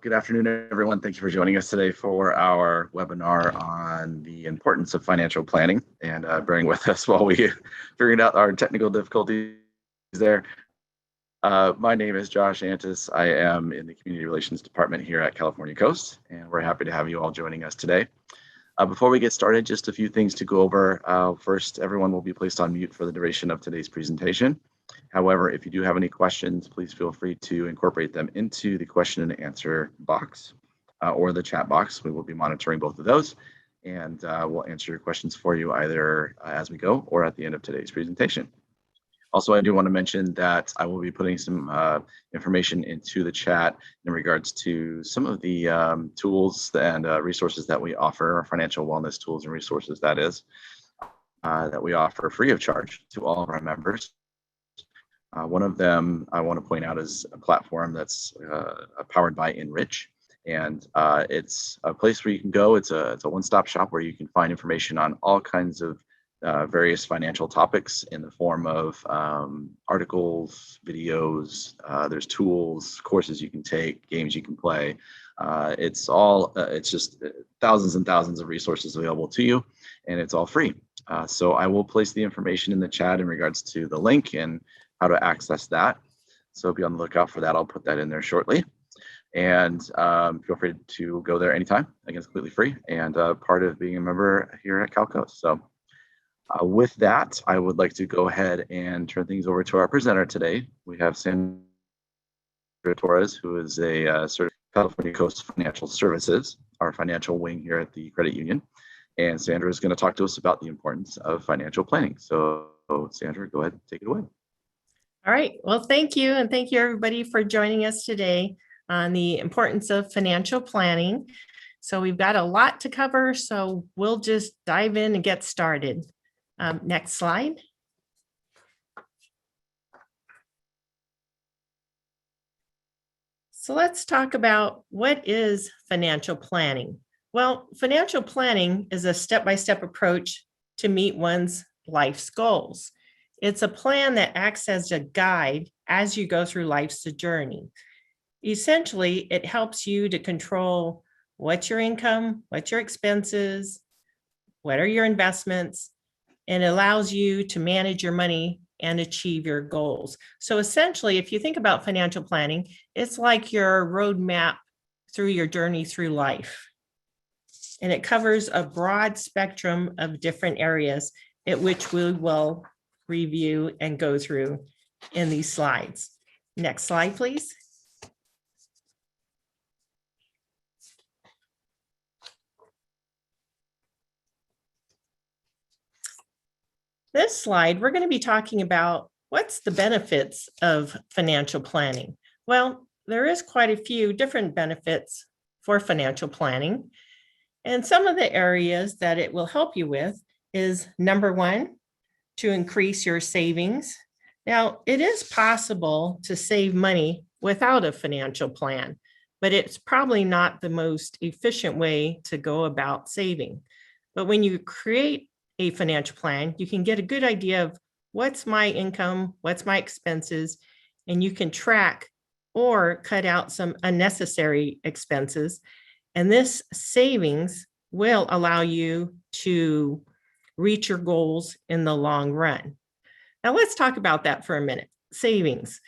good afternoon, everyone. Thank you for joining us today for our webinar on the importance of financial planning, and bearing with us while we figured out our technical difficulties there. My name is Josh Antis. I am in the Community Relations Department here at California Coast, and we're happy to have you all joining us today. Before we get started, just a few things to go over. First, everyone will be placed on mute for the duration of today's presentation. However, if you do have any questions, please feel free to incorporate them into the question and answer box or the chat box. We will be monitoring both of those, and we'll answer your questions for you either as we go or at the end of today's presentation. Also, I do want to mention that I will be putting some information into the chat in regards to some of the tools and resources that we offer, financial wellness tools and resources, that is, that we offer free of charge to all of our members. One of them I want to point out is a platform that's powered by Enrich, and it's a place where you can go. It's a one-stop shop where you can find information on all kinds of various financial topics in the form of articles, videos. There's tools, courses you can take, games you can play. It's just thousands and thousands of resources available to you, and it's all free. So I will place the information in the chat in regards to the link and how to access that. So be on the lookout for that. I'll put that in there shortly. And feel free to go there anytime. Again, it's completely free and part of being a member here at CalCoast. So with that, I would like to go ahead and turn things over to our presenter today. We have Sandra Torres, who is a certified California Coast Financial Services, our financial wing here at the credit union. And Sandra is going to talk to us about the importance of financial planning. So Sandra, go ahead and take it away. All right. Well, thank you. And thank you, everybody, for joining us today on the importance of financial planning. So we've got a lot to cover, so we'll just dive in and get started. Next slide. So let's talk about what is financial planning. Well, financial planning is a step-by-step approach to meet one's life's goals. It's a plan that acts as a guide as you go through life's journey. Essentially, it helps you to control what's your income, what's your expenses, what are your investments, and allows you to manage your money and achieve your goals. So essentially, if you think about financial planning, it's like your roadmap through your journey through life. And it covers a broad spectrum of different areas at which we will review and go through in these slides. Next slide, please. This slide, we're going to be talking about what's the benefits of financial planning. Well, there is quite a few different benefits for financial planning. And some of the areas that it will help you with is number one, to increase your savings. Now, it is possible to save money without a financial plan, but it's probably not the most efficient way to go about saving. But when you create a financial plan, you can get a good idea of what's my income, what's my expenses, and you can track or cut out some unnecessary expenses. And this savings will allow you to reach your goals in the long run. Now let's talk about that for a minute, savings.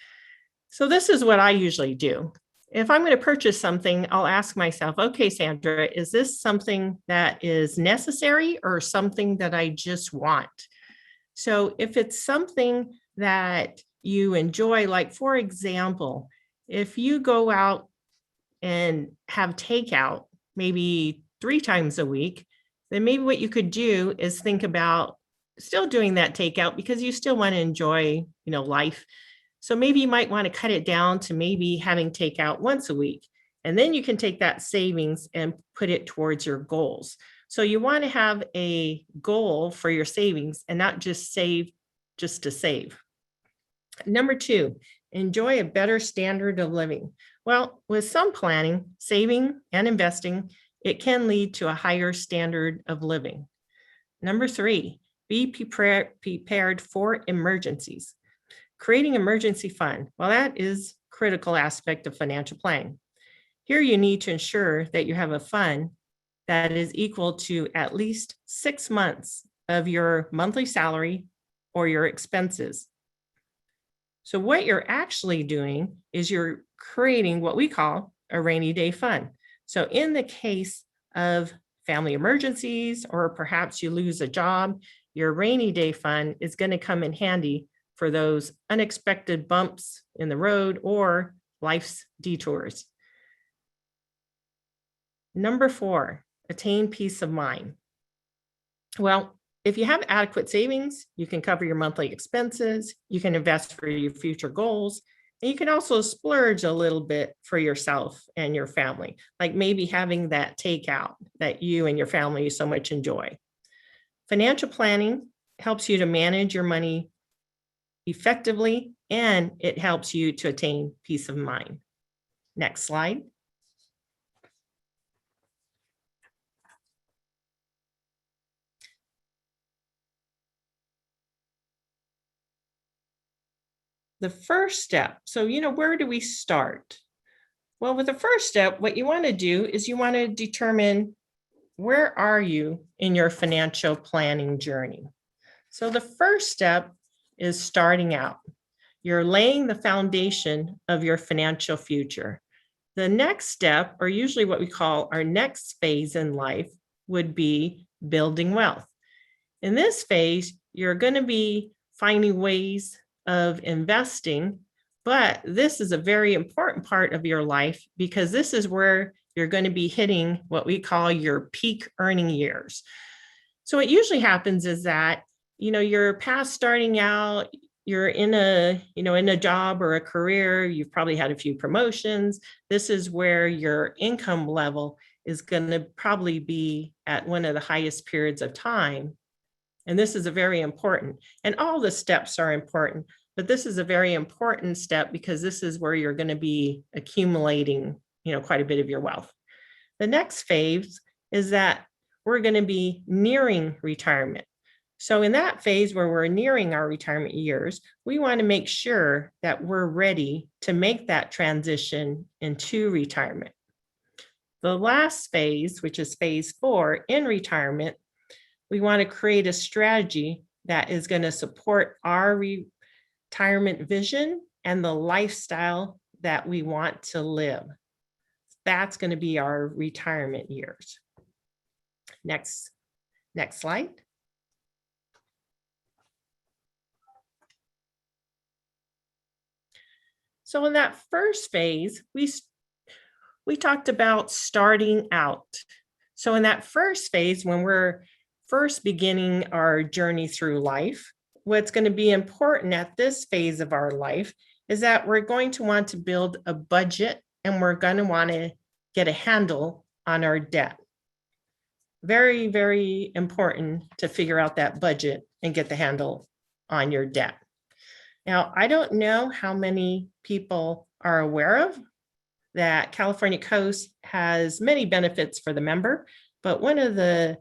So this is what I usually do. If I'm going to purchase something, I'll ask myself, okay, Sandra, is this something that is necessary or something that I just want? So if it's something that you enjoy, like for example, if you go out and have takeout maybe 3 times a week, then maybe what you could do is think about still doing that takeout because you still want to enjoy, life. So maybe you might want to cut it down to maybe having takeout once a week. And then you can take that savings and put it towards your goals. So you want to have a goal for your savings and not just save just to save. Number 2, enjoy a better standard of living. Well, with some planning, saving and investing, it can lead to a higher standard of living. Number 3, be prepared for emergencies. Creating emergency fund, well, that is a critical aspect of financial planning. Here you need to ensure that you have a fund that is equal to at least 6 months of your monthly salary or your expenses. So what you're actually doing is you're creating what we call a rainy day fund. So in the case of family emergencies, or perhaps you lose a job, your rainy day fund is going to come in handy for those unexpected bumps in the road or life's detours. Number 4, attain peace of mind. Well, if you have adequate savings, you can cover your monthly expenses, you can invest for your future goals, and you can also splurge a little bit for yourself and your family, like maybe having that takeout that you and your family so much enjoy. Financial planning helps you to manage your money effectively, and it helps you to attain peace of mind. Next slide. The first step, so where do we start? Well, with the first step, what you want to do is you want to determine where are you in your financial planning journey. So the first step is starting out. You're laying the foundation of your financial future. The next step, or usually what we call our next phase in life, would be building wealth. In this phase, you're going to be finding ways of investing, but this is a very important part of your life because this is where you're going to be hitting what we call your peak earning years. So what usually happens is that, you're past starting out, you're in a job or a career, you've probably had a few promotions. This is where your income level is going to probably be at one of the highest periods of time. And this is a very important, and all the steps are important, but this is a very important step because this is where you're going to be accumulating, quite a bit of your wealth. The next phase is that we're going to be nearing retirement. So in that phase where we're nearing our retirement years, we want to make sure that we're ready to make that transition into retirement. The last phase, which is phase 4 in retirement, we want to create a strategy that is going to support our retirement vision and the lifestyle that we want to live. That's going to be our retirement years. Next slide. So in that first phase, we talked about starting out. So in that first phase, when we're first beginning our journey through life, what's going to be important at this phase of our life is that we're going to want to build a budget and we're going to want to get a handle on our debt. Very, very important to figure out that budget and get the handle on your debt. Now, I don't know how many people are aware of that California Coast has many benefits for the member, but one of the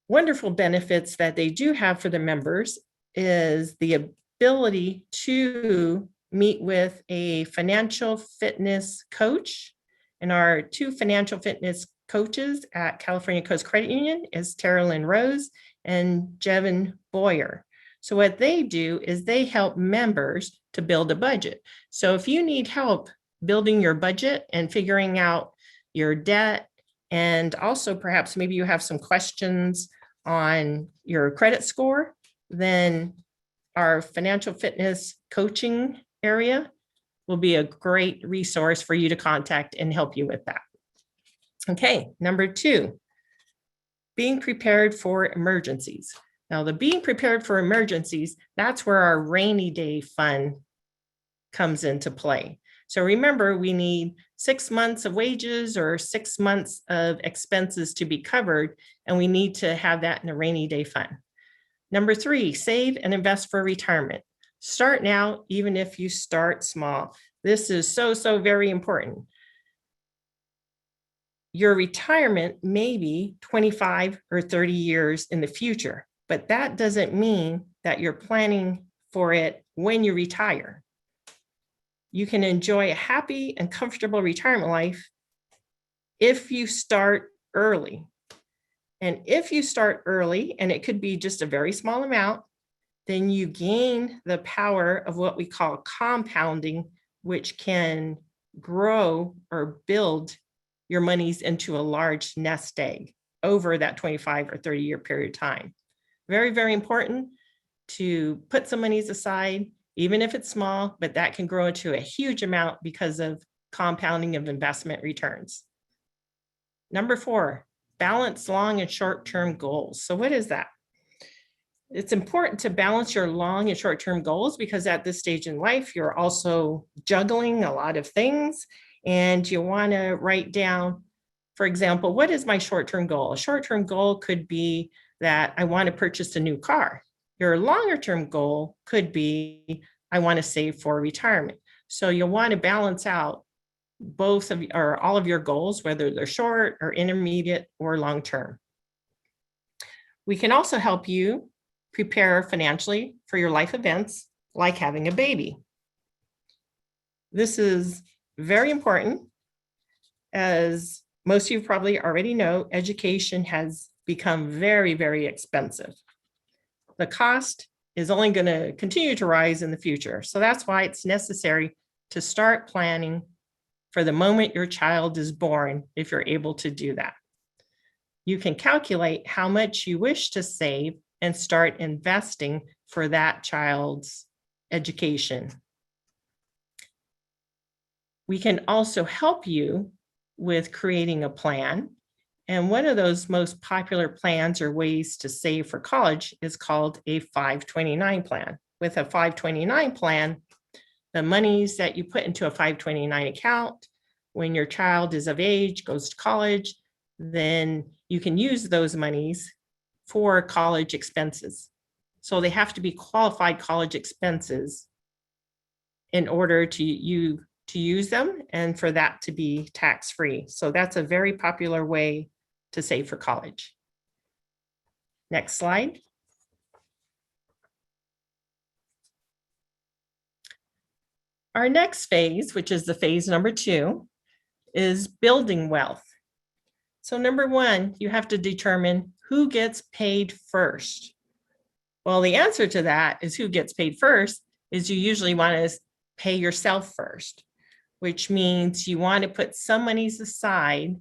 wonderful benefits that they do have for the members is the ability to meet with a financial fitness coach. And our 2 financial fitness coaches at California Coast Credit Union is Tara Lynn Rose and Jevin Boyer. So what they do is they help members to build a budget. So if you need help building your budget and figuring out your debt, and also perhaps maybe you have some questions on your credit score, then our financial fitness coaching area will be a great resource for you to contact and help you with that. Okay, number 2, being prepared for emergencies. Now, the being prepared for emergencies, that's where our rainy day fund comes into play. So remember, we need 6 months of wages or 6 months of expenses to be covered, and we need to have that in a rainy day fund. Number 3, save and invest for retirement. Start now, even if you start small. This is so very important. Your retirement may be 25 or 30 years in the future, but that doesn't mean that you're planning for it when you retire. You can enjoy a happy and comfortable retirement life if you start early. And if you start early, and it could be just a very small amount, then you gain the power of what we call compounding, which can grow or build your monies into a large nest egg over that 25 or 30-year period of time. Very, very important to put some monies aside, even if it's small, but that can grow into a huge amount because of compounding of investment returns. Number 4, balance long and short-term goals. So what is that? It's important to balance your long and short-term goals because at this stage in life, you're also juggling a lot of things, and you want to write down, for example, what is my short-term goal? A short-term goal could be that I want to purchase a new car. Your longer-term goal could be, I want to save for retirement. So you'll want to balance out both of or all of your goals, whether they're short or intermediate or long-term. We can also help you prepare financially for your life events, like having a baby. This is very important. As most of you probably already know, education has become very, very expensive. The cost is only going to continue to rise in the future. So that's why it's necessary to start planning for the moment your child is born, if you're able to do that. You can calculate how much you wish to save and start investing for that child's education. We can also help you with creating a plan. And one of those most popular plans or ways to save for college is called a 529 plan. With a 529 plan, the monies that you put into a 529 account when your child is of age, goes to college, then you can use those monies for college expenses. So they have to be qualified college expenses in order to use them and for that to be tax-free. So that's a very popular way to save for college. Next slide. Our next phase, which is the phase number 2, is building wealth. So number 1, you have to determine who gets paid first. Well, the answer to that is who gets paid first is you usually want to pay yourself first, which means you want to put some monies aside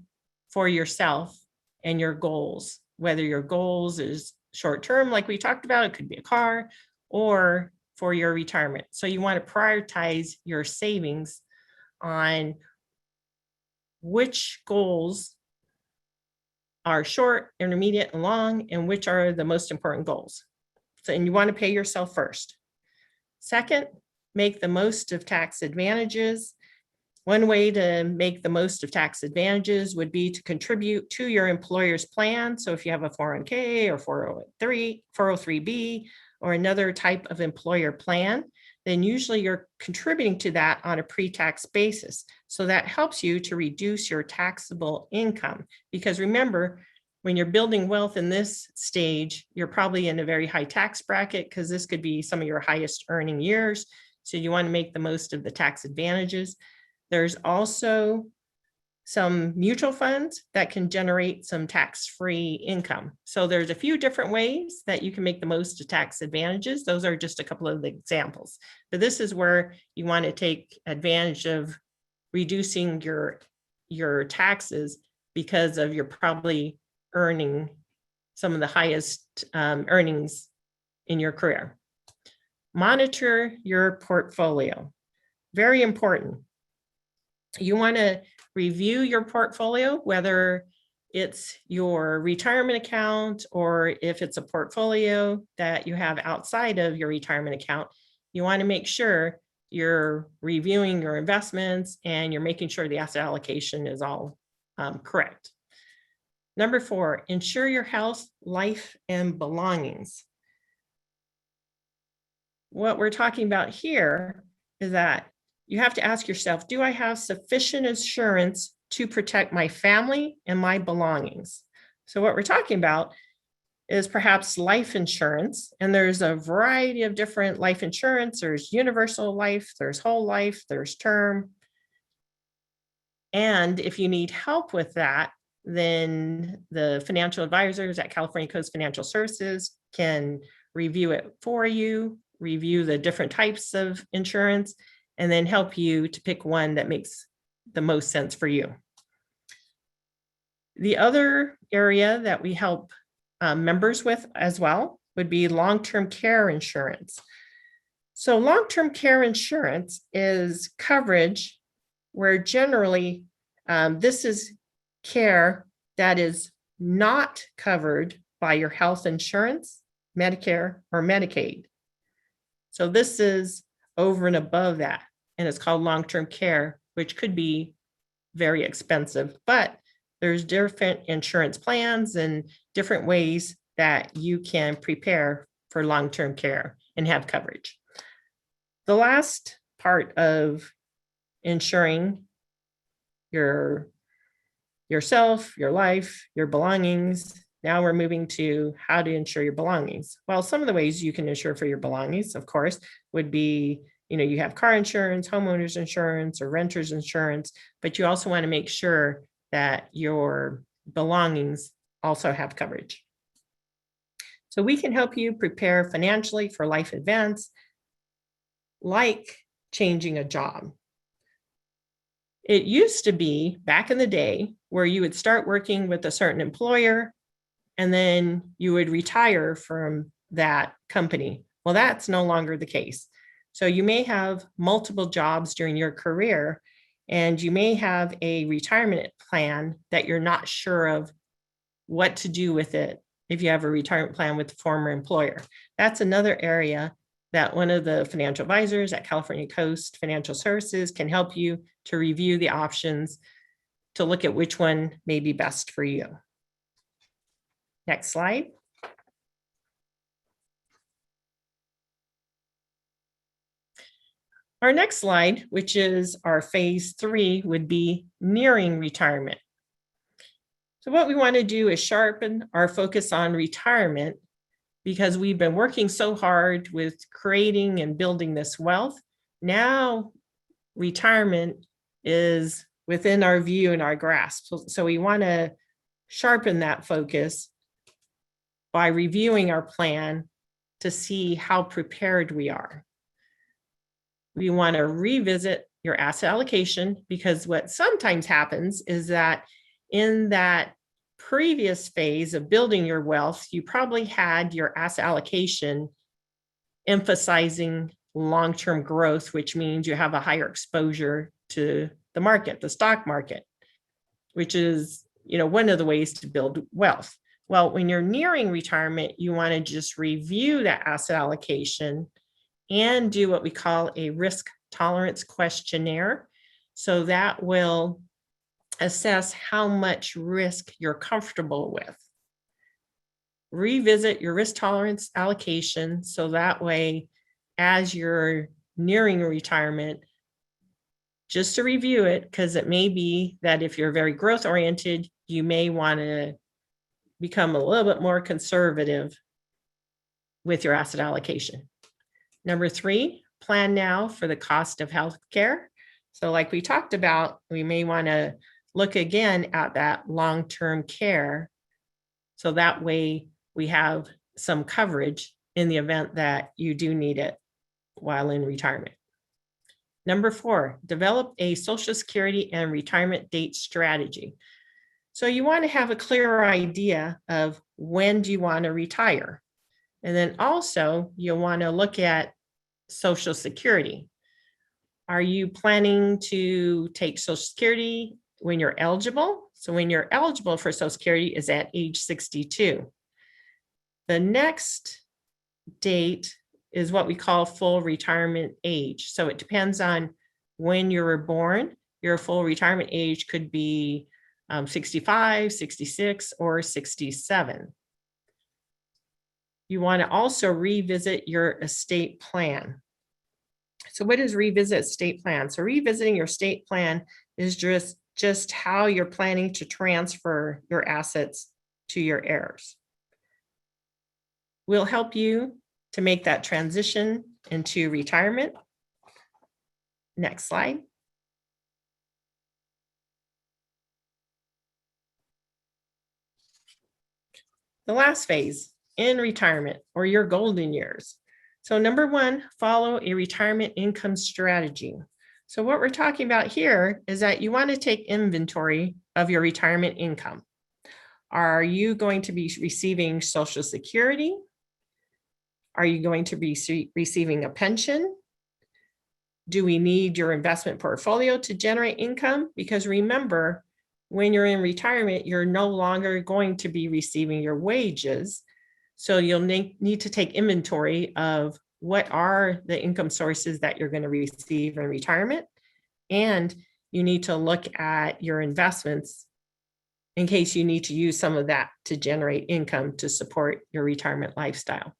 for yourself and your goals, whether your goals is short-term, like we talked about, it could be a car, or for your retirement. So you want to prioritize your savings on which goals are short, intermediate, and long, and which are the most important goals. So, and you want to pay yourself first. Second, make the most of tax advantages. One way to make the most of tax advantages would be to contribute to your employer's plan. So if you have a 401k or 403b or another type of employer plan, then usually you're contributing to that on a pre-tax basis. So that helps you to reduce your taxable income. Because remember, when you're building wealth in this stage, you're probably in a very high tax bracket because this could be some of your highest earning years. So you want to make the most of the tax advantages. There's also some mutual funds that can generate some tax-free income. So there's a few different ways that you can make the most of tax advantages. Those are just a couple of the examples. But this is where you want to take advantage of reducing your taxes because of you're probably earning some of the highest earnings in your career. Monitor your portfolio. Very important. You want to review your portfolio, whether it's your retirement account or if it's a portfolio that you have outside of your retirement account. You want to make sure you're reviewing your investments and you're making sure the asset allocation is all correct. Number 4, ensure your health, life, and belongings. What we're talking about here is that you have to ask yourself, do I have sufficient insurance to protect my family and my belongings? So what we're talking about is perhaps life insurance, and there's a variety of different life insurance. There's universal life, there's whole life, there's term. And if you need help with that, then the financial advisors at California Coast Financial Services can review it for you, review the different types of insurance, and then help you to pick one that makes the most sense for you. The other area that we help members with as well would be long-term care insurance. So long-term care insurance is coverage where generally this is care that is not covered by your health insurance, Medicare, or Medicaid. So this is over and above that, and it's called long-term care, which could be very expensive, but there's different insurance plans and different ways that you can prepare for long-term care and have coverage. The last part of insuring yourself, your life, your belongings. Now we're moving to how to insure your belongings. Well, some of the ways you can insure for your belongings, of course, would be, you have car insurance, homeowners insurance, or renters insurance, but you also want to make sure that your belongings also have coverage. So we can help you prepare financially for life events like changing a job. It used to be back in the day where you would start working with a certain employer and then you would retire from that company. Well, that's no longer the case. So you may have multiple jobs during your career and you may have a retirement plan that you're not sure of what to do with it if you have a retirement plan with the former employer. That's another area that one of the financial advisors at California Coast Financial Services can help you to review the options to look at which one may be best for you. Next slide. Our next slide, which is our phase 3, would be nearing retirement. So what we want to do is sharpen our focus on retirement because we've been working so hard with creating and building this wealth. Now retirement is within our view and our grasp. So we want to sharpen that focus by reviewing our plan to see how prepared we are. We want to revisit your asset allocation because what sometimes happens is that in that previous phase of building your wealth, you probably had your asset allocation emphasizing long-term growth, which means you have a higher exposure to the market, the stock market, which is, one of the ways to build wealth. Well, when you're nearing retirement, you want to just review that asset allocation and do what we call a risk tolerance questionnaire. So that will assess how much risk you're comfortable with. Revisit your risk tolerance allocation so that way, as you're nearing retirement, just to review it, because it may be that if you're very growth oriented, you may want to become a little bit more conservative with your asset allocation. Number 3, plan now for the cost of healthcare. So like we talked about, we may want to look again at that long-term care. So that way we have some coverage in the event that you do need it while in retirement. Number 4, develop a Social Security and retirement date strategy. So you want to have a clearer idea of when do you want to retire. And then also you'll want to look at Social Security. Are you planning to take Social Security when you're eligible? So when you're eligible for Social Security is at age 62. The next date is what we call full retirement age. So it depends on when you were born. Your full retirement age could be 65, 66, or 67. You want to also revisit your estate plan. So what is revisit estate plan? So revisiting your estate plan is just how you're planning to transfer your assets to your heirs. We'll help you to make that transition into retirement. Next slide. The last phase, in retirement or your golden years. So number one, follow a retirement income strategy. So what we're talking about here is that you want to take inventory of your retirement income. Are you going to be receiving Social Security? Are you going to be receiving a pension? Do we need your investment portfolio to generate income? Because remember, when you're in retirement, you're no longer going to be receiving your wages. So you'll need to take inventory of what are the income sources that you're going to receive in retirement. And you need to look at your investments in case you need to use some of that to generate income to support your retirement lifestyle.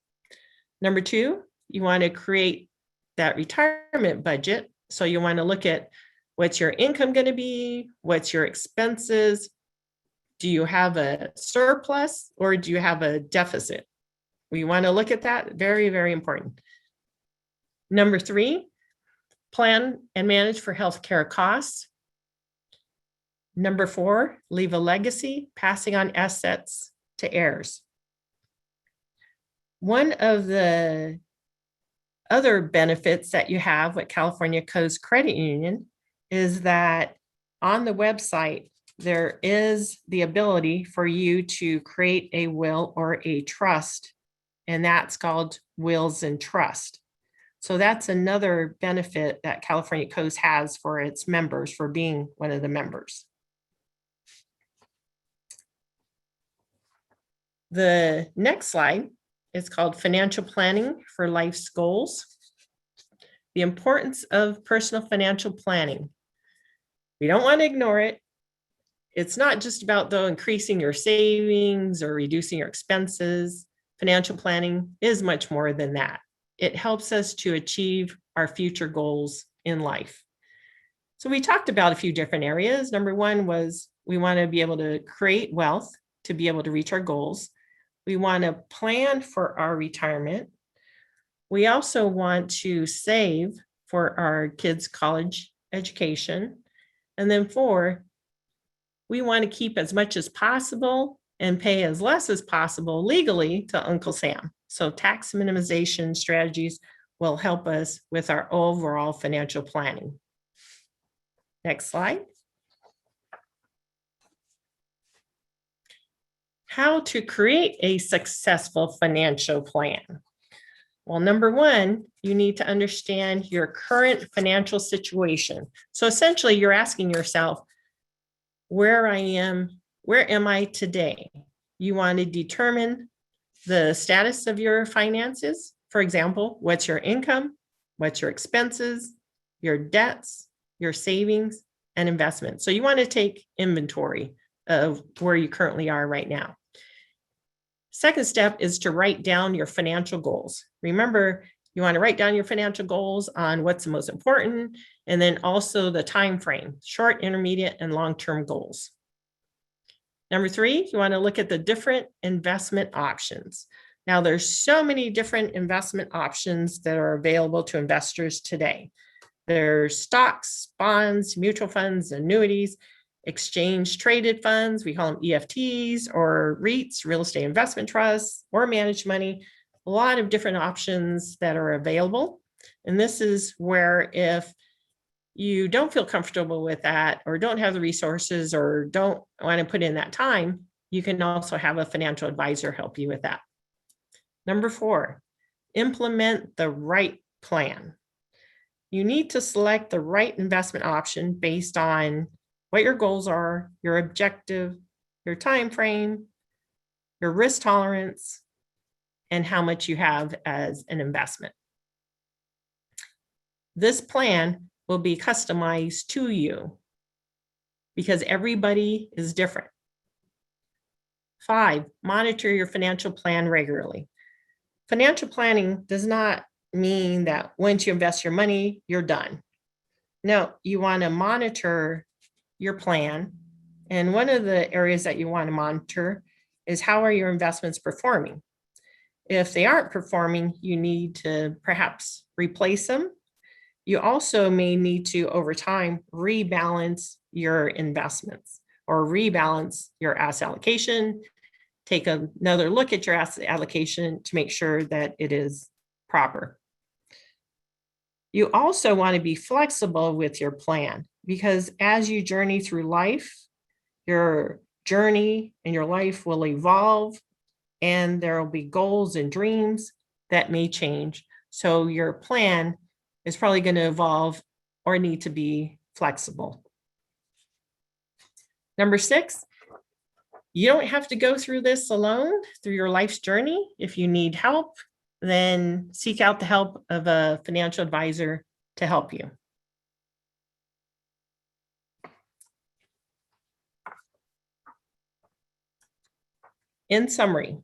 Number two, you want to create that retirement budget. So you want to look at what's your income going to be, what's your expenses, do you have a surplus or do you have a deficit? We want to look at that. Very, very important. Number three, plan and manage for healthcare costs. Number four, leave a legacy, passing on assets to heirs. One of the other benefits that you have with California Coast Credit Union is that on the website, there is the ability for you to create a will or a trust, and that's called wills and trust. So that's another benefit that California Coast has for its members for being one of the members. The next slide is called Financial Planning for Life's Goals. The importance of personal financial planning. We don't want to ignore it. It's not just about though increasing your savings or reducing your expenses. Financial planning is much more than that. It helps us to achieve our future goals in life. So we talked about a few different areas. Number one was we want to be able to create wealth to be able to reach our goals. We want to plan for our retirement. We also want to save for our kids' college education. And then four, we want to keep as much as possible and pay as less as possible legally to Uncle Sam. So tax minimization strategies will help us with our overall financial planning. Next slide. How to create a successful financial plan. Well, number one, you need to understand your current financial situation. So essentially, you're asking yourself, where am I today? You want to determine the status of your finances. For example, what's your income? What's your expenses, your debts, your savings, and investments? So you want to take inventory of where you currently are right now. Second step is to write down your financial goals. Remember, you want to write down your financial goals on what's the most important, and then also the time frame, short, intermediate, and long-term goals. Number three, you want to look at the different investment options. Now, there's so many different investment options that are available to investors today. There's stocks, bonds, mutual funds, annuities, exchange traded funds, we call them EFTs, or REITs, real estate investment trusts, or managed money. A lot of different options that are available. And this is where if you don't feel comfortable with that, or don't have the resources, or don't want to put in that time, you can also have a financial advisor help you with that. Number four, implement the right plan. You need to select the right investment option based on what your goals are, your objective, your time frame, your risk tolerance, and how much you have as an investment. This plan will be customized to you because everybody is different. 5, monitor your financial plan regularly. Financial planning does not mean that once you invest your money, you're done. No, you want to monitor your plan. And one of the areas that you want to monitor is how are your investments performing? If they aren't performing, you need to perhaps replace them. You also may need to, over time, rebalance your investments or rebalance your asset allocation take another look at your asset allocation to make sure that it is proper. You also want to be flexible with your plan, because as you journey through life, your journey and your life will evolve, and there will be goals and dreams that may change. So your plan is probably going to evolve or need to be flexible. Number 6, you don't have to go through this alone through your life's journey. If you need help, then seek out the help of a financial advisor to help you. In summary,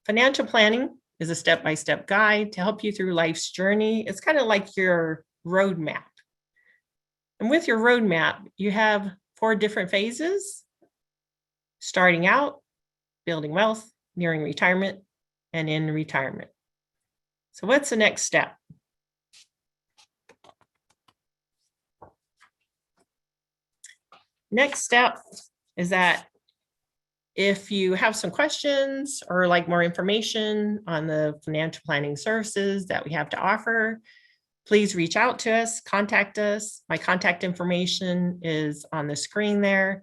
financial planning is a step-by-step guide to help you through life's journey. It's kind of like your roadmap. And with your roadmap, you have 4 different phases: starting out, building wealth, nearing retirement, and in retirement. So what's the next step? Next step is that if you have some questions or like more information on the financial planning services that we have to offer, please reach out to us, contact us. My contact information is on the screen there.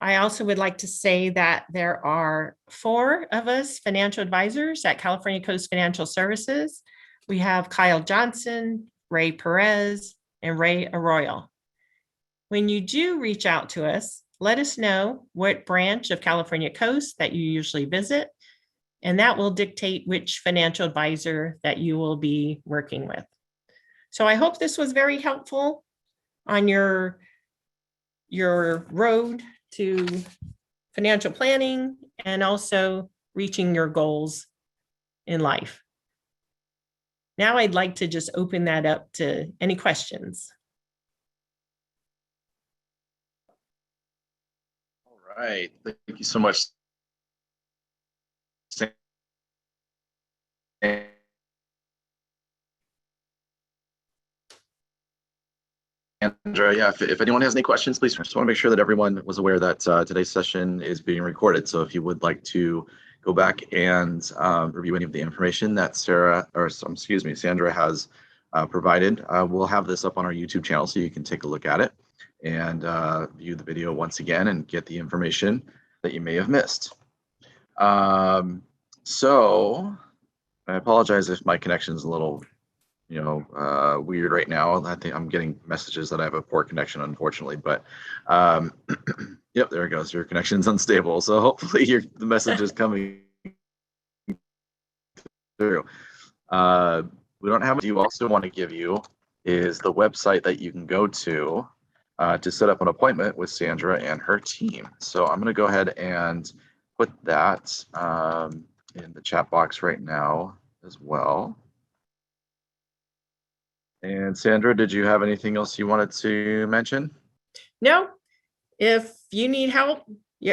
I also would like to say that there are 4 of us financial advisors at California Coast Financial Services. We have Kyle Johnson, Ray Perez, and Ray Arroyo. When you do reach out to us, let us know what branch of California Coast that you usually visit, and that will dictate which financial advisor that you will be working with. So I hope this was very helpful on your road to financial planning and also reaching your goals in life. Now I'd like to just open that up to any questions. All right, thank you so much, Sandra. Yeah, if anyone has any questions, please just want to make sure that everyone was aware that today's session is being recorded. So if you would like to go back and review any of the information that Sandra has provided, we'll have this up on our YouTube channel so you can take a look at it and view the video once again and get the information that you may have missed. So I apologize if my connection is a little weird right now. I think I'm getting messages that I have a poor connection, unfortunately, but yep, there it goes. Your connection's unstable. So hopefully the message is coming through. We don't have, what you also want to give you is the website that you can go to set up an appointment with Sandra and her team. So I'm going to go ahead and put that in the chat box right now as well. And Sandra, did you have anything else you wanted to mention? No, if you need help,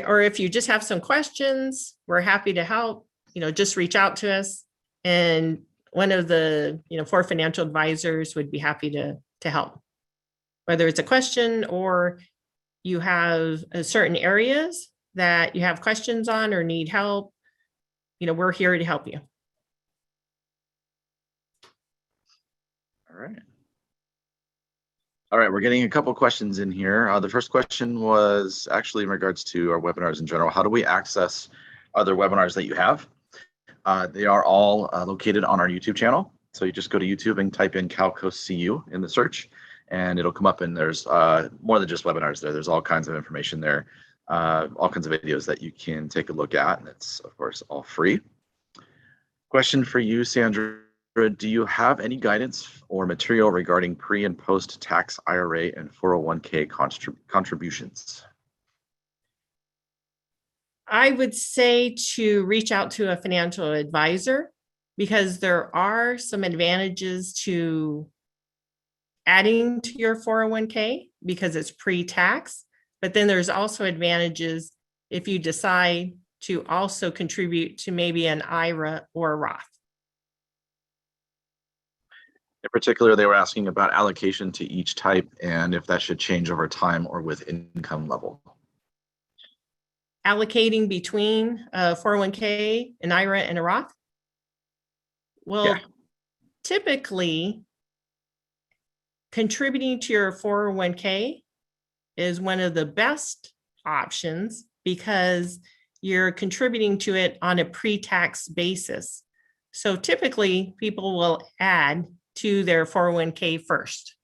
or if you just have some questions, we're happy to help. Just reach out to us, and one of the 4 financial advisors would be happy to help. Whether it's a question or you have certain areas that you have questions on or need help, we're here to help you. All right, we're getting a couple questions in here. The first question was actually in regards to our webinars in general. How do we access other webinars that you have? They are all located on our YouTube channel. So you just go to YouTube and type in CalCoast CU in the search, and it'll come up, and there's more than just webinars there. There's all kinds of information there, all kinds of videos that you can take a look at, and it's, of course, all free. Question for you, Sandra. Do you have any guidance or material regarding pre and post tax IRA and 401k contributions? I would say to reach out to a financial advisor, because there are some advantages to adding to your 401k because it's pre-tax, but then there's also advantages if you decide to also contribute to maybe an IRA or a Roth. In particular, they were asking about allocation to each type and if that should change over time or with income level. allocating between a 401k, an IRA, and a Roth? Well, Yeah. typically, contributing to your 401k is one of the best options because you're contributing to it on a pre-tax basis. So typically, people will add to their 401k first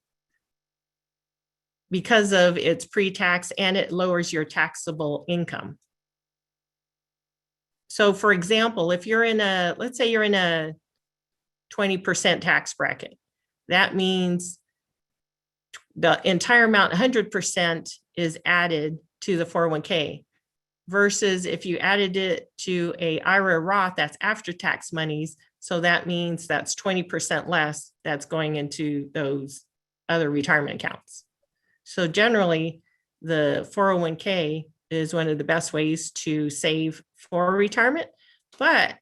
because of its pre-tax, and it lowers your taxable income. So for example, if you're in a, let's say you're in a 20% tax bracket, that means the entire amount, 100%, is added to the 401k, versus if you added it to a IRA Roth, that's after tax monies. So that means that's 20% less that's going into those other retirement accounts. So generally, the 401k is one of the best ways to save for retirement. But,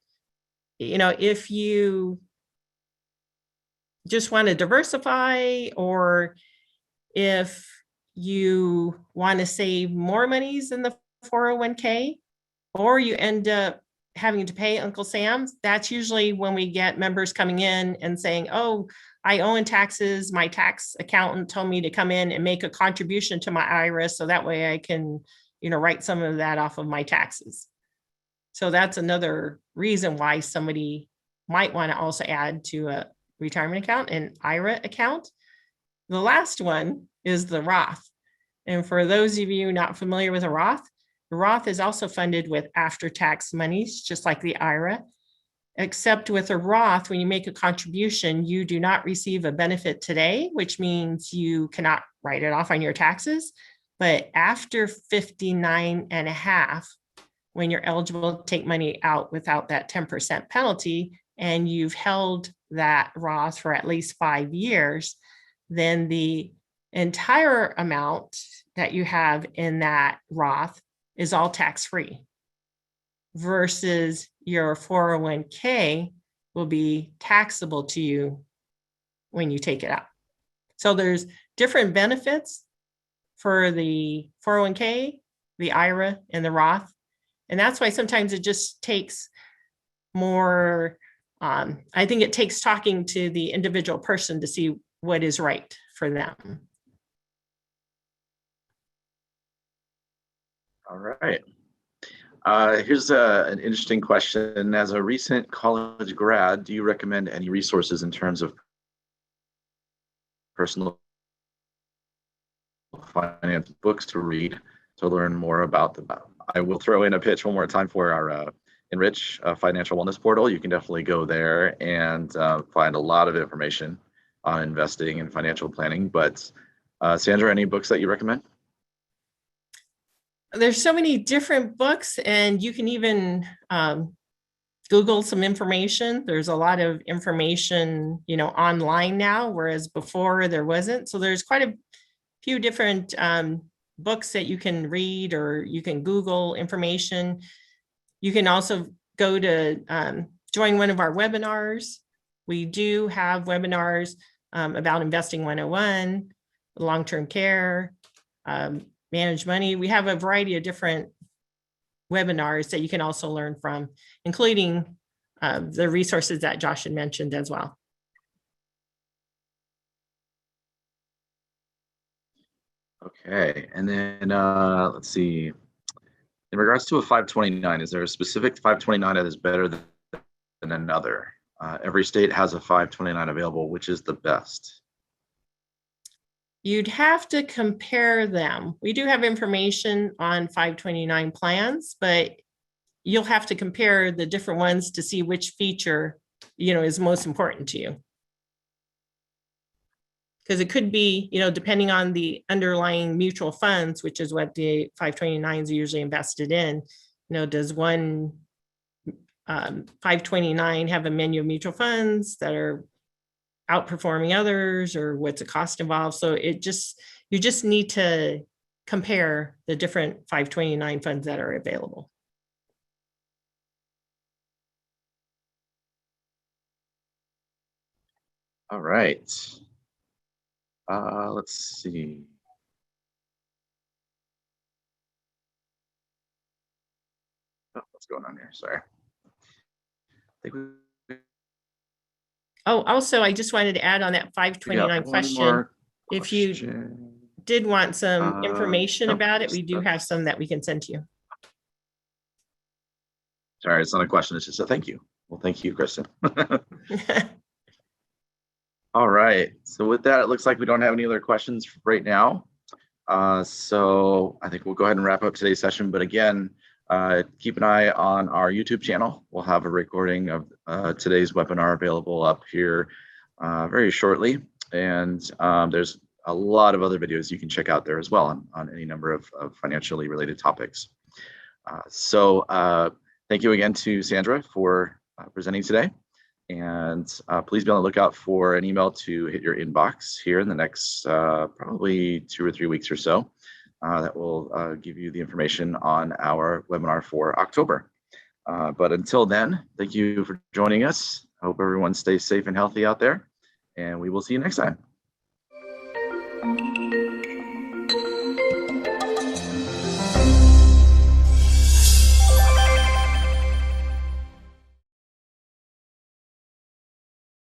if you just want to diversify, or if you want to save more monies in the 401k, or you end up having to pay Uncle Sam's, that's usually when we get members coming in and saying, oh, I owe in taxes. My tax accountant told me to come in and make a contribution to my IRA so that way I can, write some of that off of my taxes. So that's another reason why somebody might want to also add to a retirement account, an IRA account. The last one is the Roth. And for those of you not familiar with a Roth, the Roth is also funded with after-tax monies, just like the IRA, except with a Roth, when you make a contribution, you do not receive a benefit today, which means you cannot write it off on your taxes. But after 59 and a half, when you're eligible to take money out without that 10% penalty, and you've held that Roth for at least 5 years, then the entire amount that you have in that Roth is all tax-free, versus your 401k will be taxable to you when you take it out. So there's different benefits for the 401k, the IRA, and the Roth. And that's why sometimes it just takes more, I think it takes talking to the individual person to see what is right for them. All right. Here's an interesting question. As a recent college grad, do you recommend any resources in terms of personal finance books to read to learn more about them? I will throw in a pitch one more time for our Enrich Financial Wellness Portal. You can definitely go there and find a lot of information on investing and financial planning. But Sandra, any books that you recommend? There's so many different books, and you can even Google some information. There's a lot of information, online now, whereas before there wasn't. So there's quite a few different books that you can read, or you can Google information. You can also go to join one of our webinars. We do have webinars about Investing 101, long-term care, manage money. We have a variety of different webinars that you can also learn from, including the resources that Josh had mentioned as well. Okay, and then let's see. In regards to a 529, is there a specific 529 that is better than another? Every state has a 529 available. Which is the best? You'd have to compare them. We do have information on 529 plans, but you'll have to compare the different ones to see which feature, is most important to you. Because it could be, depending on the underlying mutual funds, which is what the 529s are usually invested in, does one 529 have a menu of mutual funds that are outperforming others, or what's the cost involved? So you just need to compare the different 529 funds that are available. All right. Let's see. what's going on here. Sorry. I think Oh, also, I just wanted to add on that we got 529 one question. more If you question. did want some information no, about it, we just do the- have some that we can send to you. Sorry, it's not a question. It's just a thank you. Well, thank you, Kristen. All right. So with that, it looks like we don't have any other questions right now. So I think we'll go ahead and wrap up today's session. But again, keep an eye on our YouTube channel. We'll have a recording of today's webinar available up here very shortly. And there's a lot of other videos you can check out there as well on any number of financially related topics. So thank you again to Sandra for presenting today. And please be on the lookout for an email to hit your inbox here in the next probably 2 or 3 weeks or so. That will give you the information on our webinar for October. But until then, thank you for joining us. I hope everyone stays safe and healthy out there, and we will see you next time.